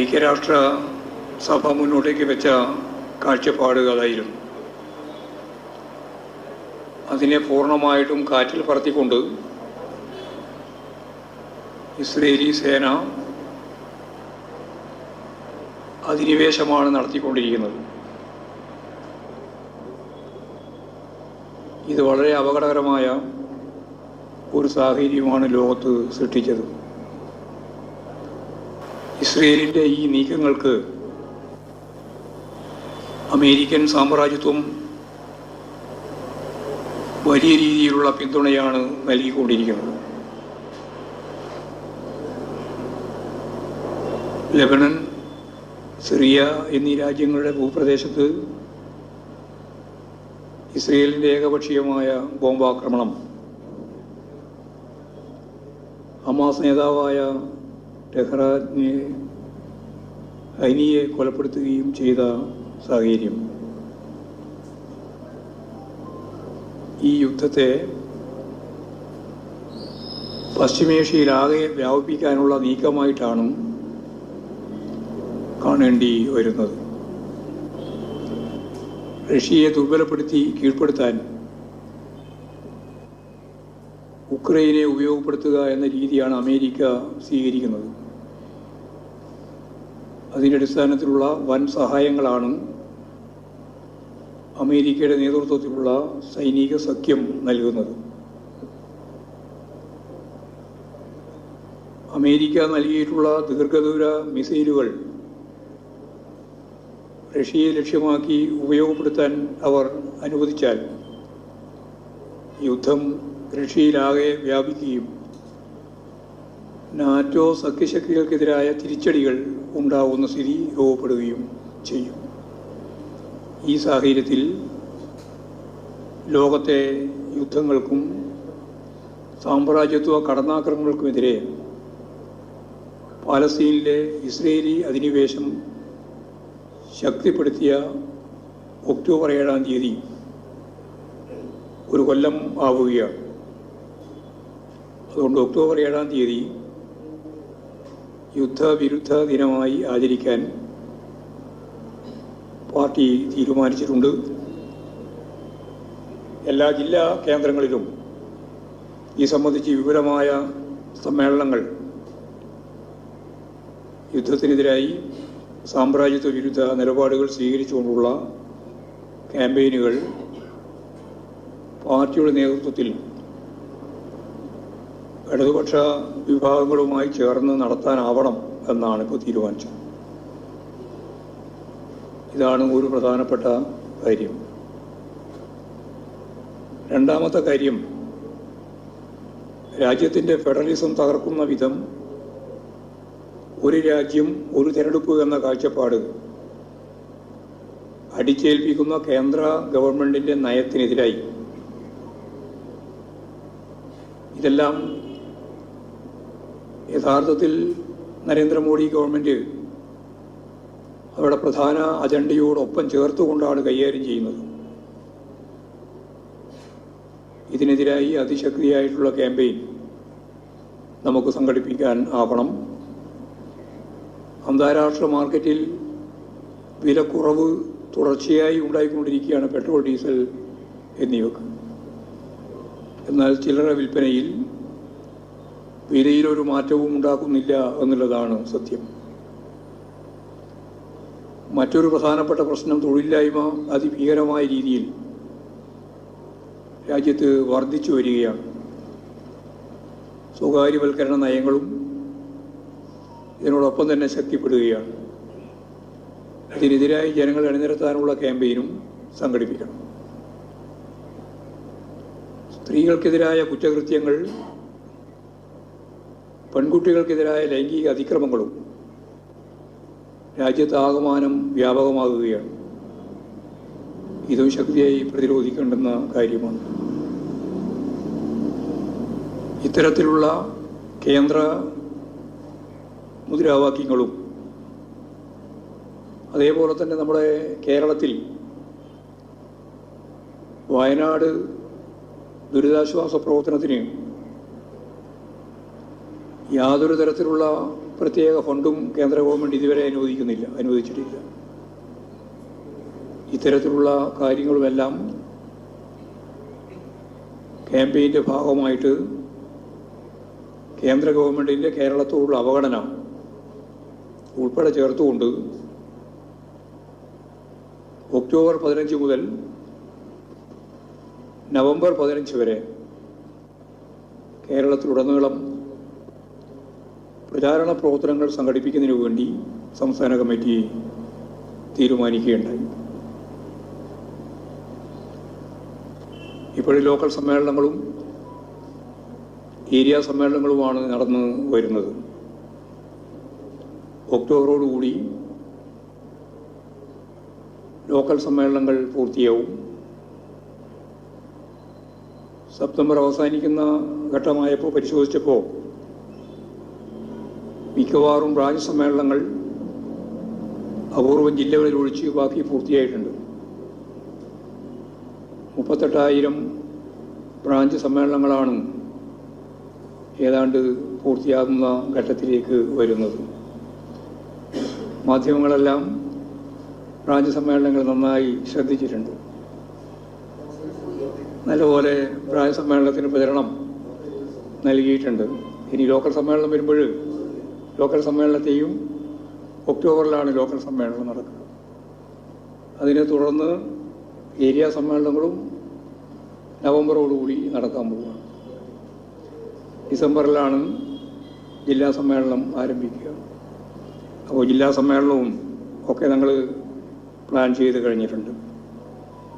ഐക്യരാഷ്ട്ര സഭ മുന്നോട്ടേക്ക് വെച്ച കാഴ്ചപ്പാട് അതായിരുന്നു. അതിനെ പൂർണ്ണമായിട്ടും കാറ്റിൽ പറത്തിക്കൊണ്ട് ഇസ്രയേലി സേന അധിനിവേശമാണ് നടത്തിക്കൊണ്ടിരിക്കുന്നത്. ഇത് വളരെ അപകടകരമായ ഒരു സാഹചര്യമാണ് ലോകത്ത് സൃഷ്ടിച്ചത്. ഇസ്രയേലിൻ്റെ ഈ നീക്കങ്ങൾക്ക് അമേരിക്കൻ സാമ്രാജ്യത്വം വലിയ രീതിയിലുള്ള പിന്തുണയാണ് നൽകിക്കൊണ്ടിരിക്കുന്നത്. ലെബനൻ, സിറിയ എന്നീ രാജ്യങ്ങളുടെ ഭൂപ്രദേശത്ത് ഇസ്രയേലിൻ്റെ ഏകപക്ഷീയമായ ബോംബാക്രമണം ഹമാസ് നേതാവായ ഹൈനിയെ കൊലപ്പെടുത്തുകയും ചെയ്ത സാഹചര്യം ഈ യുദ്ധത്തെ പശ്ചിമേഷ്യയിലാകെ വ്യാപിപ്പിക്കാനുള്ള നീക്കമായിട്ടാണ് കാണേണ്ടി വരുന്നത്. റഷ്യയെ ദുർബലപ്പെടുത്തി കീഴ്പ്പെടുത്താൻ ഉക്രൈനെ ഉപയോഗപ്പെടുത്തുക എന്ന രീതിയാണ് അമേരിക്ക സ്വീകരിക്കുന്നത്. അതിൻ്റെ അടിസ്ഥാനത്തിലുള്ള വൻ സഹായങ്ങളാണ് അമേരിക്കയുടെ നേതൃത്വത്തിലുള്ള സൈനിക സഖ്യം നൽകുന്നത്. അമേരിക്ക നൽകിയിട്ടുള്ള ദീർഘദൂര മിസൈലുകൾ റഷ്യയെ ലക്ഷ്യമാക്കി ഉപയോഗപ്പെടുത്താൻ അവർ അനുവദിച്ചാൽ യുദ്ധം റഷ്യയിലാകെ വ്യാപിക്കുകയും നാറ്റോ സഖ്യശക്തികൾക്കെതിരായ തിരിച്ചടികൾ ഉണ്ടാവുന്ന സ്ഥിതി രൂപപ്പെടുകയും ചെയ്യും. ഈ സാഹചര്യത്തിൽ ലോകത്തെ യുദ്ധങ്ങൾക്കും സാമ്രാജ്യത്വ കടന്നാക്രമണങ്ങൾക്കുമെതിരെ പാലസ്തീനിലെ ഇസ്രയേലി അധിനിവേശം ശക്തിപ്പെടുത്തിയ ഒക്ടോബർ 7-ാം തീയതി ഒരു കൊല്ലം ആവുകയാണ്. അതുകൊണ്ട് ഒക്ടോബർ 7-ാം തീയതി യുദ്ധവിരുദ്ധ ദിനമായി ആചരിക്കാൻ പാർട്ടി തീരുമാനിച്ചിട്ടുണ്ട്. എല്ലാ ജില്ലാ കേന്ദ്രങ്ങളിലും ഈ സംബന്ധിച്ച് വിപുലമായ സമ്മേളനങ്ങൾ, യുദ്ധത്തിനെതിരായി സാമ്രാജ്യത്വ വിരുദ്ധ നിലപാടുകൾ സ്വീകരിച്ചുകൊണ്ടുള്ള ക്യാമ്പയിനുകൾ പാർട്ടിയുടെ നേതൃത്വത്തിൽ ഇടതുപക്ഷ വിഭാഗങ്ങളുമായി ചേർന്ന് നടത്താനാവണം എന്നാണ് ഇപ്പോൾ തീരുമാനിച്ചത്. ഇതാണ് ഒരു പ്രധാനപ്പെട്ട കാര്യം. രണ്ടാമത്തെ കാര്യം, രാജ്യത്തിൻ്റെ ഫെഡറലിസം തകർക്കുന്ന വിധം ഒരു രാജ്യം ഒരു തിരഞ്ഞെടുപ്പ് എന്ന കാഴ്ചപ്പാട് അടിച്ചേൽപ്പിക്കുന്ന കേന്ദ്ര ഗവൺമെൻറ്റിൻ്റെ നയത്തിനെതിരായി ഇതെല്ലാം യഥാർത്ഥത്തിൽ നരേന്ദ്രമോദി ഗവൺമെൻറ് അവരുടെ പ്രധാന അജണ്ടയോടൊപ്പം ചേർത്തുകൊണ്ടാണ് കൈകാര്യം ചെയ്യുന്നത്. ഇതിനെതിരായി അതിശക്തിയായിട്ടുള്ള ക്യാമ്പയിൻ നമുക്ക് സംഘടിപ്പിക്കാൻ ആവണം. അന്താരാഷ്ട്ര മാർക്കറ്റിൽ വിലക്കുറവ് തുടർച്ചയായി ഉണ്ടായിക്കൊണ്ടിരിക്കുകയാണ് പെട്രോൾ, ഡീസൽ എന്നിവക്ക്. എന്നാൽ ചില്ലറ വിൽപ്പനയിൽ വിലയിലൊരു മാറ്റവും ഉണ്ടാക്കുന്നില്ല എന്നുള്ളതാണ് സത്യം. മറ്റൊരു പ്രധാനപ്പെട്ട പ്രശ്നം തൊഴിലില്ലായ്മ അതിഭീകരമായ രീതിയിൽ രാജ്യത്ത് വർദ്ധിച്ചു വരികയാണ്. സ്വകാര്യവൽക്കരണ നയങ്ങളും ഇതിനോടൊപ്പം തന്നെ ശക്തിപ്പെടുകയാണ്. ഇതിനെതിരായി ജനങ്ങളെ അണിനിരത്താനുള്ള ക്യാമ്പയിനും സംഘടിപ്പിക്കണം. സ്ത്രീകൾക്കെതിരായ കുറ്റകൃത്യങ്ങൾ, പെൺകുട്ടികൾക്കെതിരായ ലൈംഗിക അതിക്രമങ്ങളും രാജ്യത്താകമാനം വ്യാപകമാകുകയാണ്. ഇതും ശക്തിയായി പ്രതിരോധിക്കേണ്ടുന്ന കാര്യമാണ്. ഇത്തരത്തിലുള്ള കേന്ദ്ര മുദ്രാവാക്യങ്ങളും അതേപോലെ തന്നെ നമ്മുടെ കേരളത്തിൽ വയനാട് ദുരിതാശ്വാസ പ്രവർത്തനത്തിന് യാതൊരു തരത്തിലുള്ള പ്രത്യേക ഫണ്ടും കേന്ദ്ര ഗവൺമെൻറ് ഇതുവരെ അനുവദിച്ചിട്ടില്ല. ഇത്തരത്തിലുള്ള കാര്യങ്ങളുമെല്ലാം ക്യാമ്പയിൻ്റെ ഭാഗമായിട്ട് കേന്ദ്ര ഗവൺമെൻറ്റിൻ്റെ കേരളത്തോടുള്ള അവഗണന ഉൾപ്പെടെ ചേർത്തുകൊണ്ട് ഒക്ടോബർ 15 മുതൽ നവംബർ 15 വരെ കേരളത്തിലുടനീളം പ്രചാരണ പ്രവർത്തനങ്ങൾ സംഘടിപ്പിക്കുന്നതിനു വേണ്ടി സംസ്ഥാന കമ്മിറ്റി തീരുമാനിക്കുകയുണ്ടായി. ഇപ്പോഴും ലോക്കൽ സമ്മേളനങ്ങളും ഏരിയ സമ്മേളനങ്ങളുമാണ് നടന്നു വരുന്നത്. ഒക്ടോബറോടുകൂടി ലോക്കൽ സമ്മേളനങ്ങൾ പൂർത്തിയാവും. സെപ്റ്റംബർ അവസാനിക്കുന്ന ഘട്ടമായപ്പോൾ പരിശോധിച്ചപ്പോൾ മിക്കവാറും ബ്രാഞ്ച് സമ്മേളനങ്ങൾ അപൂർവം ജില്ലകളിൽ ഒഴിച്ച് ബാക്കി പൂർത്തിയായിട്ടുണ്ട്. 38,000 ബ്രാഞ്ച് സമ്മേളനങ്ങളാണ് ഏതാണ്ട് പൂർത്തിയാകുന്ന ഘട്ടത്തിലേക്ക് വരുന്നത്. മാധ്യമങ്ങളെല്ലാം ബ്രാഞ്ച് സമ്മേളനങ്ങൾ നന്നായി ശ്രദ്ധിച്ചിട്ടുണ്ട്. നല്ലപോലെ ബ്രാഞ്ച് സമ്മേളനത്തിന് പ്രചരണം നൽകിയിട്ടുണ്ട്. ഇനി ലോക്കൽ സമ്മേളനം വരുമ്പോൾ ലോക്കൽ സമ്മേളനത്തെയും ഒക്ടോബറിലാണ് ലോക്കൽ സമ്മേളനം നടക്കുക. അതിനെ തുടർന്ന് ഏരിയ സമ്മേളനങ്ങളും നവംബറോടുകൂടി നടക്കാൻ പോവുകയാണ്. ഡിസംബറിലാണ് ജില്ലാ സമ്മേളനം ആരംഭിക്കുക. അപ്പോൾ ജില്ലാ സമ്മേളനവും ഒക്കെ ഞങ്ങൾ പ്ലാൻ ചെയ്ത് കഴിഞ്ഞിട്ടുണ്ട്.